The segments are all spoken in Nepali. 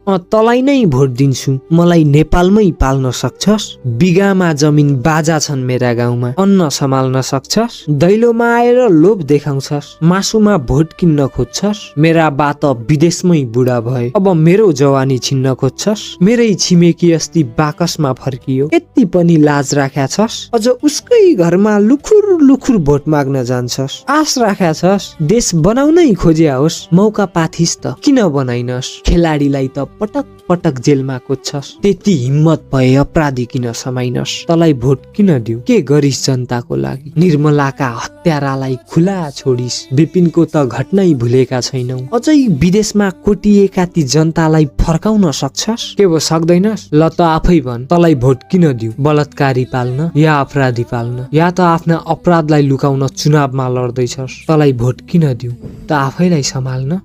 तलाई नै भोट दिन्छु, मलाई नेपालमै पाल्न सक्छस्? बिगामा जमिन बाजा छन् मेरा गाउँमा, अन्न सम्हाल्न सक्छस्? दैलोमा आएर लोभ देखाउँछस्, मासुमा भोट किन्न खोज्छस्? मेरा बात विदेशमै बुढा भए, अब मेरो जवानी छिन्न खोज्छस्? मेरै छिमेकी अस्ति बाकसमा फर्कियो, यति पनि लाज राख्या छस्? अझ उसकै घरमा लुखुर लुखुर भोट माग्न जान्छस्? आश राख्या छस् देश बनाउनै खोज्या होस्, मौका पाथिस् त किन बनाइनस्? खेलाडीलाई त पटक पटक जेलमा कोच्छस्, त्यति हिम्मत भए अपराधी किन समाइनस्? तलाई भोट किन दिउ, के गरिस् जनताको लागि? निर्मलाका हत्यारालाई खुला छोडिस्, विपिनको त घटनै भुलेका छैनौ, अझै विदेशमा कोटिएका ती जनतालाई फर्काउन सक्छस्? के भो सक्दैनस्? ल त आफै भन, तलाई भोट किन दिउ? बलात्कारी पाल्न या अपराधी पाल्न, या त आफ्ना अपराधलाई लुकाउन चुनावमा लड्दैछस्? तलाई भोट किन दिउ त आफैलाई सम्हाल्न?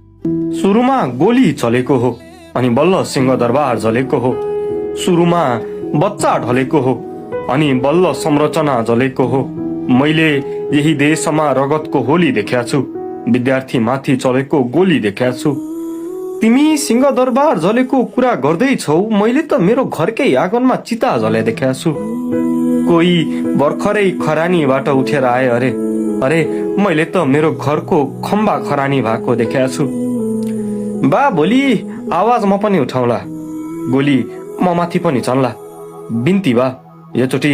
सुरुमा गोली चलेको हो अनि बल्ल सिंहदरबार जलेको हो, सुरुमा बच्चा ढलेको हो अनि बल्ल संरचना जलेको हो। मैले यही देशमा रगतको होली देख्या छु, विद्यार्थी माथि चलेको गोली देख्या छु। तिमी सिंहदरबार जलेको कुरा गर्दैछौ, मैले त मेरो घरकै आँगनमा चिता जले देख्या छु। कोही भर्खरै खरानीबाट उठेर आए अरे, अरे मैले त मेरो घरको खम्बा खरानी भएको देख्या छु। बा भोलि आवाज म पनि उठाउला, गोली म माथि पनि चल्ला। बिन्ती बा, योचोटि